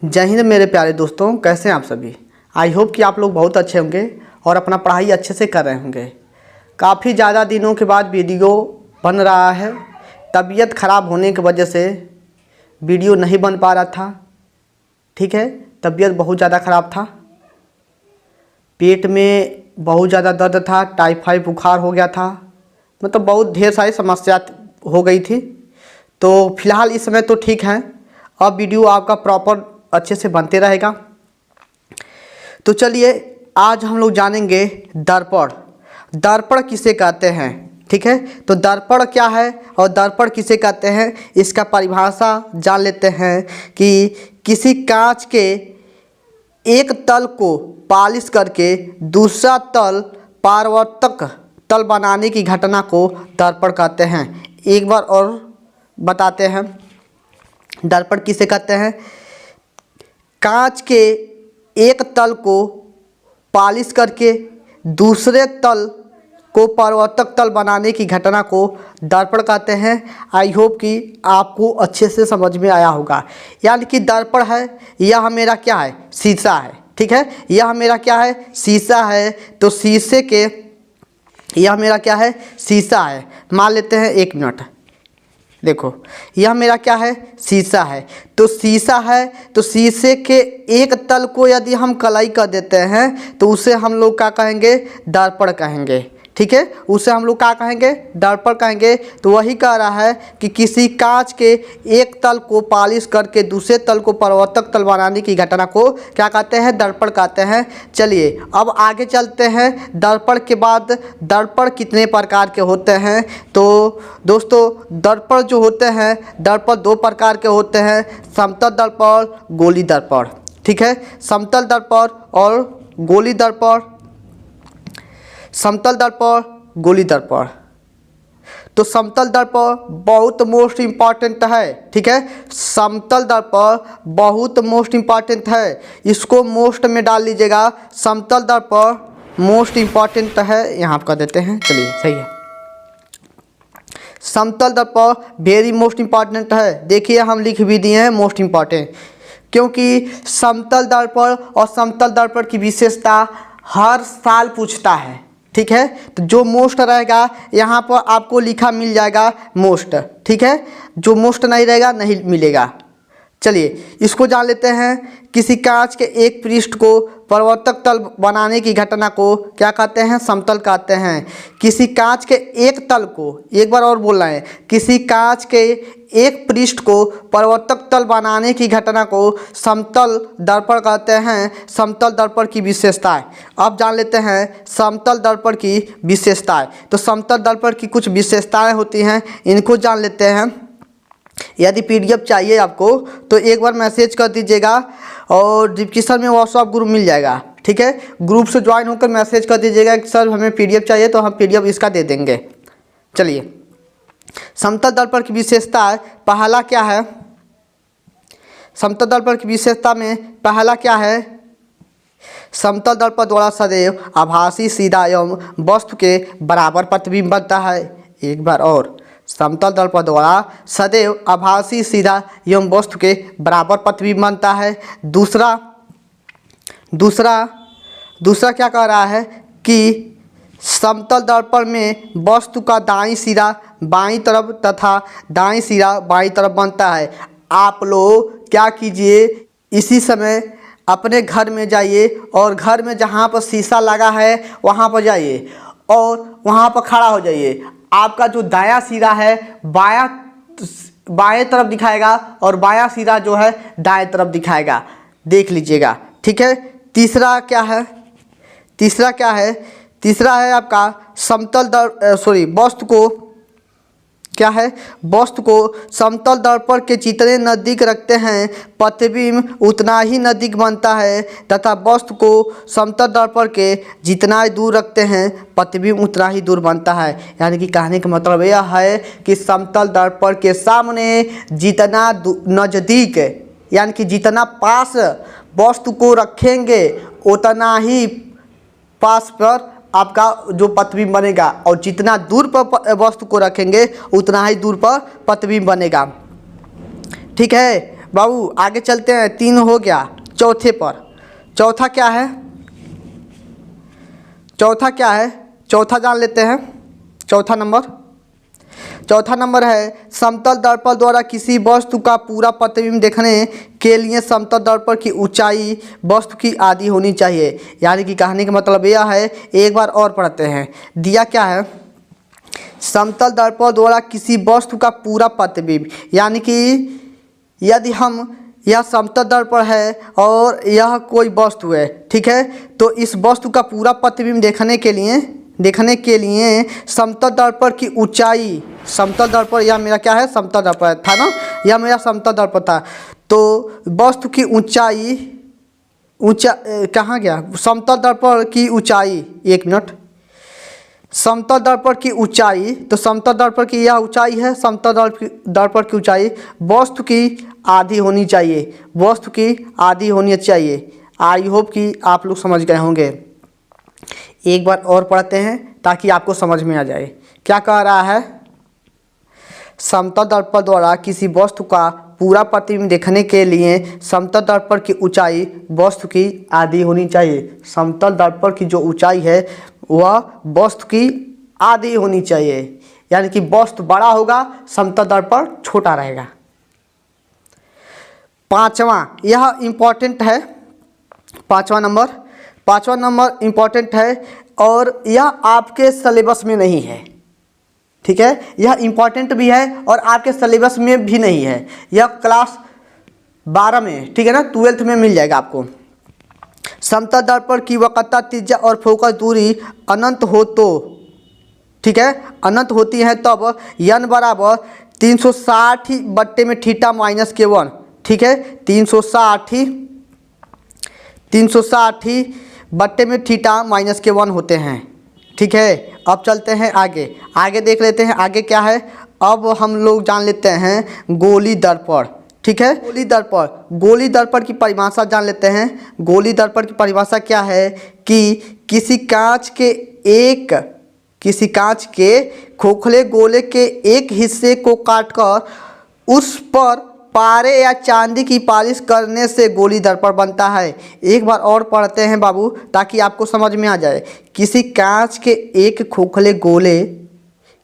जय हिंद मेरे प्यारे दोस्तों, कैसे हैं आप सभी। आई होप कि आप लोग बहुत अच्छे होंगे और अपना पढ़ाई अच्छे से कर रहे होंगे। काफ़ी ज़्यादा दिनों के बाद वीडियो बन रहा है। तबीयत ख़राब होने की वजह से वीडियो नहीं बन पा रहा था। ठीक है, तबीयत बहुत ज़्यादा ख़राब था, पेट में बहुत ज़्यादा दर्द था, टाइफाइड बुखार हो गया था, मतलब बहुत ढेर सारी समस्या हो गई थी। तो फिलहाल इस समय तो ठीक है। अब वीडियो आपका प्रॉपर अच्छे से बनते रहेगा। तो चलिए आज हम लोग जानेंगे दर्पण। दर्पण किसे कहते हैं, ठीक है। तो दर्पण क्या है और दर्पण किसे कहते हैं, इसका परिभाषा जान लेते हैं कि किसी कांच के एक तल को पालिश करके दूसरा तल परावर्तक तल बनाने की घटना को दर्पण कहते हैं। एक बार और बताते हैं, दर्पण किसे कहते हैं। कांच के एक तल को पालिश करके दूसरे तल को परावर्तक तल बनाने की घटना को दर्पण कहते हैं। आई होप कि आपको अच्छे से समझ में आया होगा। यानी कि दर्पण है, यह मेरा क्या है, शीशा है, ठीक है। यह मेरा क्या है, शीशा है। तो शीशे के, यह मेरा क्या है, शीशा है। मान लेते हैं, एक मिनट, देखो यह मेरा क्या है, शीशा है। तो शीशा है, तो शीशे के एक तल को यदि हम कलाई कर देते हैं तो उसे हम लोग क्या कहेंगे, दर्पण कहेंगे, ठीक है। उसे हम लोग क्या कहेंगे, दर्पण कहेंगे। तो वही कह रहा है कि किसी कांच के एक तल को पालिश करके दूसरे तल को परावर्तक तल बनाने की घटना को क्या कहते हैं, दर्पण कहते हैं। चलिए अब आगे चलते हैं। दर्पण के बाद दर्पण कितने प्रकार के होते हैं। तो दोस्तों दर्पण जो होते हैं, दर्पण दो प्रकार के होते हैं, समतल दर्पण, गोली दर्पण, ठीक है। समतल दर्पण और गोली दर्पण, समतल दर्पण, गोली दर्पण। तो समतल दर्पण बहुत मोस्ट इम्पॉर्टेंट है, ठीक है। समतल दर्पण बहुत मोस्ट इम्पॉर्टेंट है, इसको मोस्ट में डाल लीजिएगा। समतल दर्पण मोस्ट इम्पॉर्टेंट है, यहाँ पर कर देते हैं, चलिए सही है। समतल दर्पण वेरी मोस्ट इम्पॉर्टेंट है। देखिए हम लिख भी दिए हैं मोस्ट इम्पॉर्टेंट, क्योंकि समतल दर्पण और समतल दर्पण की विशेषता हर साल पूछता है, ठीक है। तो जो मोस्ट रहेगा यहाँ पर आपको लिखा मिल जाएगा मोस्ट, ठीक है। जो मोस्ट नहीं रहेगा नहीं मिलेगा। चलिए इसको जान लेते हैं। किसी कांच के एक पृष्ठ को परावर्तक तल बनाने की घटना को क्या कहते हैं, समतल कहते हैं। किसी कांच के एक तल को, एक बार और बोल रहे हैं, किसी कांच के एक पृष्ठ को परावर्तक तल बनाने की घटना को समतल दर्पण कहते हैं। समतल दर्पण की विशेषताएं अब जान लेते हैं। समतल दर्पण की विशेषताएं, तो समतल दर्पण की कुछ विशेषताएं होती हैं, इनको जान लेते हैं। यदि पीडीएफ चाहिए आपको तो एक बार मैसेज कर दीजिएगा और डिस्क्रिप्शन में व्हाट्सएप ग्रुप मिल जाएगा, ठीक है। ग्रुप से ज्वाइन होकर मैसेज कर दीजिएगा कि सर हमें पीडीएफ चाहिए, तो हम पीडीएफ इसका दे देंगे। चलिए समतल दर्पण की विशेषता पहला क्या है, समतल दर्पण की विशेषता में पहला क्या है, समतल दर्पण द्वारा सदैव आभासी सीधा एवं वस्तु के बराबर प्रतिबिंब बनता है। एक बार और, समतल दर्पण द्वारा सदैव आभासी सीधा एवं वस्तु के बराबर प्रतिबिंब बनता है। दूसरा क्या कह रहा है कि समतल दर्पण में वस्तु का दाईं सिरा बाईं तरफ तथा दाईं सिरा बाईं तरफ बनता है। आप लोग क्या कीजिए, इसी समय अपने घर में जाइए और घर में जहाँ पर शीशा लगा है वहाँ पर जाइए और वहाँ पर खड़ा हो जाइए। आपका जो दायां सिरा है बाएं तरफ दिखाएगा और बायां सिरा जो है दाएं तरफ दिखाएगा, देख लीजिएगा, ठीक है। तीसरा क्या है, तीसरा है आपका वस्तु को क्या है, वस्तु को समतल दर्पण के जितने नज़दीक रखते हैं प्रतिबिंब उतना ही नज़दीक बनता है, तथा वस्तु को समतल दर्पण के जितना दूर रखते हैं प्रतिबिंब उतना ही दूर बनता है। यानी कि कहने का मतलब यह है कि समतल दर्पण के सामने जितना नज़दीक, यानी कि जितना पास वस्तु को रखेंगे उतना ही पास पर आपका जो प्रतिबिंब बनेगा, और जितना दूर पर वस्तु को रखेंगे उतना ही दूर पर प्रतिबिंब बनेगा, ठीक है। बाबू आगे चलते हैं, 3 हो गया। चौथे पर, चौथा क्या है? चौथा क्या है? चौथा जान लेते हैं। चौथा नंबर है समतल दर्पण द्वारा किसी वस्तु का पूरा प्रतिबिंब देखने के लिए समतल दर्पण की ऊंचाई वस्तु की आधी होनी चाहिए। यानी कि कहने का मतलब यह है, एक बार और पढ़ते हैं। दिया क्या है? समतल दर्पण द्वारा किसी वस्तु का पूरा प्रतिबिंब, यानी कि यदि हम, यह समतल दर्पण है और यह कोई वस्तु है, ठीक है, तो इस वस्तु का पूरा प्रतिबिंब देखने के लिए समतल दर्पण की ऊंचाई, समतल दर्पण, यह मेरा क्या है? समतल दर्पण था ना, यह मेरा समतल दर्पण था। तो वस्तु की ऊंचाई, कहाँ गया? समतल दर्पण की ऊंचाई, 1 मिनट। समतल दर्पण की ऊंचाई, तो समतल दर्पण की यह ऊंचाई है, समतल दर्पण की ऊंचाई वस्तु की आधी होनी चाहिए, वस्तु की आधी होनी चाहिए। आई होप कि आप लोग समझ गए होंगे। एक बार और पढ़ते हैं ताकि आपको समझ में आ जाए। क्या कह रहा है? समतल दर्पण द्वारा किसी वस्तु का पूरा प्रतिबिंब देखने के लिए समतल दर्पण की ऊंचाई वस्तु की आधी होनी चाहिए। समतल दर्पण की जो ऊंचाई है वह वस्तु की आधी होनी चाहिए, यानी कि वस्तु बड़ा होगा, समतल दर्पण छोटा रहेगा। पांचवा, यह इम्पोर्टेंट है। पांचवा नंबर इम्पोर्टेंट है और यह आपके सिलेबस में नहीं है, ठीक है, यह इम्पोर्टेंट भी है और आपके सिलेबस में भी नहीं है। यह क्लास 12 में, ठीक है ना, 12th में मिल जाएगा आपको। समतल दर्पण की वक्रता, त्रिज्या और फोकस दूरी अनंत हो तो, ठीक है, अनंत होती है तब n बराबर 360/θ-1, ठीक है, 360/θ-1 होते हैं, ठीक है। अब चलते हैं आगे देख लेते हैं आगे क्या है। अब हम लोग जान लेते हैं गोली दर्पण, ठीक है। गोली दर्पण की परिभाषा जान लेते हैं। गोली दर्पण की परिभाषा क्या है कि किसी कांच के खोखले गोले के एक हिस्से को काटकर उस पर पारे या चांदी की पॉलिश करने से गोली दर्पण बनता है। एक बार और पढ़ते हैं बाबू ताकि आपको समझ में आ जाए। किसी कांच के एक खोखले गोले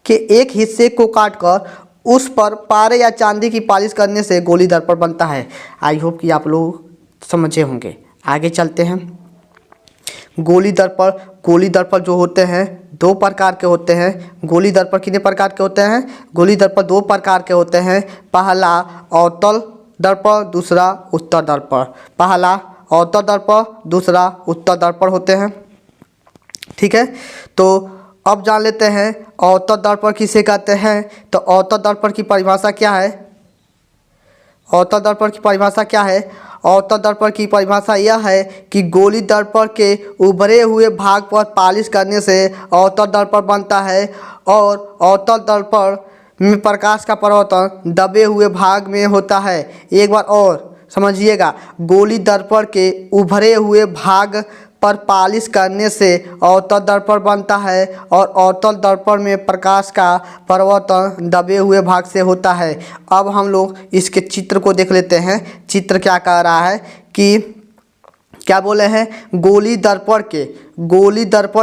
के एक हिस्से को काटकर उस पर पारे या चांदी की पॉलिश करने से गोली दर्पण बनता है। आई होप कि आप लोग समझे होंगे। आगे चलते हैं। गोली दर्पण जो होते हैं 2 प्रकार के होते हैं। गोली दर्पण कितने प्रकार के होते हैं? गोली दर्पण 2 प्रकार के होते हैं। पहला अवतल दर्पण, दूसरा उत्तल दर्पण। पहला अवतल दर्पण, दूसरा उत्तल दर्पण होते हैं, ठीक है। तो अब जान लेते हैं अवतल दर्पण किसे कहते हैं। तो अवतल दर्पण की परिभाषा क्या है? अवतल दर्पण की परिभाषा क्या है? अवतल दर्पण की परिभाषा यह है कि गोली दर्पण के उभरे हुए भाग पर पॉलिश करने से अवतल दर्पण बनता है और अवतल दर्पण में प्रकाश का परावर्तन दबे हुए भाग में होता है। एक बार और समझिएगा, गोली दर्पण के उभरे हुए भाग पर पॉलिश करने से अवतल दर्पण बनता है और अवतल दर्पण में प्रकाश का परावर्तन दबे हुए भाग से होता है। अब हम लोग इसके चित्र को देख लेते हैं। चित्र क्या कह रहा है कि क्या बोले हैं? गोली दर्पण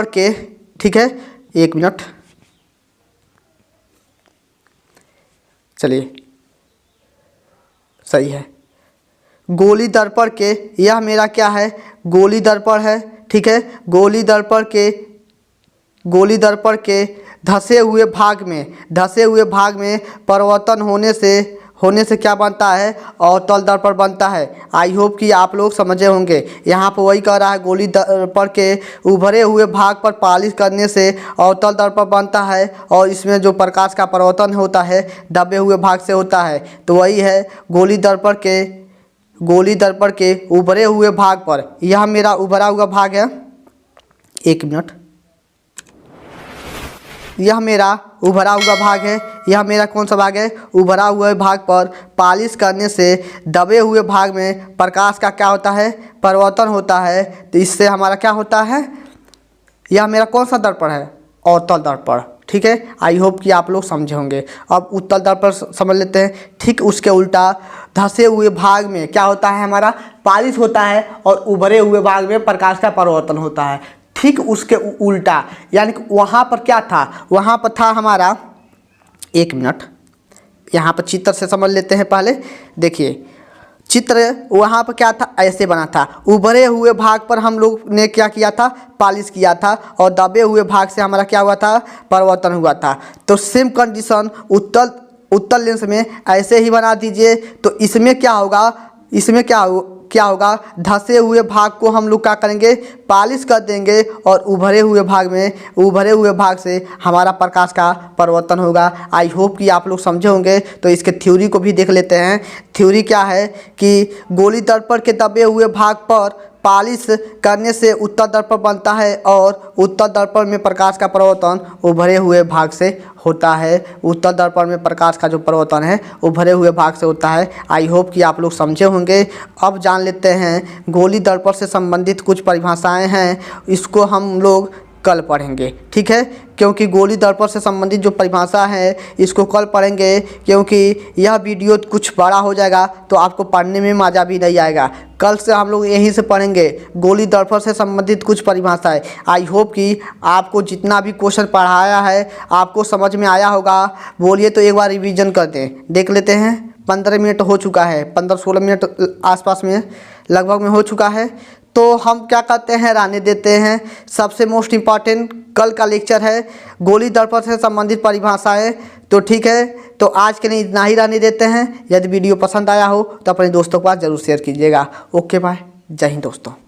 के, ठीक है, 1 मिनट, चलिए सही है। गोली दर्पण के, यह मेरा क्या है? गोली दर्पण है, ठीक है। गोली दर्पण के धसे हुए भाग में परावर्तन होने से क्या बनता है? अवतल दर्पण बनता है। आई होप कि आप लोग समझे होंगे। यहाँ पर वही कह रहा है, गोली दर्पण के उभरे हुए भाग पर पॉलिश करने से अवतल दर्पण बनता है और इसमें जो प्रकाश का परावर्तन होता है दबे हुए भाग से होता है। तो वही है गोली दर्पण के उभरे हुए भाग पर, यह मेरा उभरा हुआ भाग है, 1 मिनट, यह मेरा उभरा हुआ भाग है। यह मेरा कौन सा भाग है? उभरा हुए भाग पर पॉलिश करने से दबे हुए भाग में प्रकाश का क्या होता है? परावर्तन होता है। तो इससे हमारा क्या होता है? यह मेरा कौन सा दर्पण है? अवतल दर्पण, ठीक है, आई होप कि आप लोग समझे होंगे। अब उत्तल दर्पण समझ लेते हैं। ठीक उसके उल्टा धंसे हुए भाग में क्या होता है, हमारा पालिश होता है और उभरे हुए भाग में प्रकाश का परावर्तन होता है। ठीक उसके उल्टा, यानी कि वहाँ पर क्या था, वहाँ पर था हमारा, एक मिनट यहाँ पर चित्र से समझ लेते हैं पहले। देखिए चित्र वहाँ पर क्या था, ऐसे बना था। उभरे हुए भाग पर हम लोग ने क्या किया था, पालिश किया था, और दबे हुए भाग से हमारा क्या हुआ था, परिवर्तन हुआ था। तो सेम कंडीशन उत्तल लेंस में ऐसे ही बना दीजिए। तो इसमें क्या होगा, इसमें क्या होगा, धंसे हुए भाग को हम लोग क्या करेंगे, पालिश कर देंगे, और उभरे हुए भाग से हमारा प्रकाश का परिवर्तन होगा। आई होप कि आप लोग समझे होंगे। तो इसके थ्योरी को भी देख लेते हैं। थ्योरी क्या है कि गोली दर्पण के दबे हुए भाग पर पालिश करने से उत्तल दर्पण बनता है, और उत्तल दर्पण में प्रकाश का परिवर्तन उभरे हुए भाग से होता है। उत्तल दर्पण में प्रकाश का जो परिवर्तन है उभरे हुए भाग से होता है। आई होप कि आप लोग समझे होंगे। अब जान लेते हैं गोली दर्पण से संबंधित कुछ परिभाषाएं हैं, इसको हम लोग कल पढ़ेंगे, ठीक है। क्योंकि गोली दर्पण से संबंधित जो परिभाषा है इसको कल पढ़ेंगे, क्योंकि यह वीडियो कुछ बड़ा हो जाएगा तो आपको पढ़ने में मज़ा भी नहीं आएगा। कल से हम लोग यहीं से पढ़ेंगे गोली दर्पण से संबंधित कुछ परिभाषाएं। आई होप कि आपको जितना भी क्वेश्चन पढ़ाया है आपको समझ में आया होगा। बोलिए तो एक बार रिवीजन कर दें, देख लेते हैं। 15 मिनट हो चुका है, 15-16 मिनट आसपास में लगभग में हो चुका है। तो हम क्या करते हैं, रहने देते हैं। सबसे मोस्ट इम्पॉर्टेंट कल का लेक्चर है गोली दर्पण से संबंधित परिभाषाएं। तो ठीक है, तो आज के लिए इतना ही रहने देते हैं। यदि वीडियो पसंद आया हो तो अपने दोस्तों के पास ज़रूर शेयर कीजिएगा। ओके बाय, जय हिंद दोस्तों।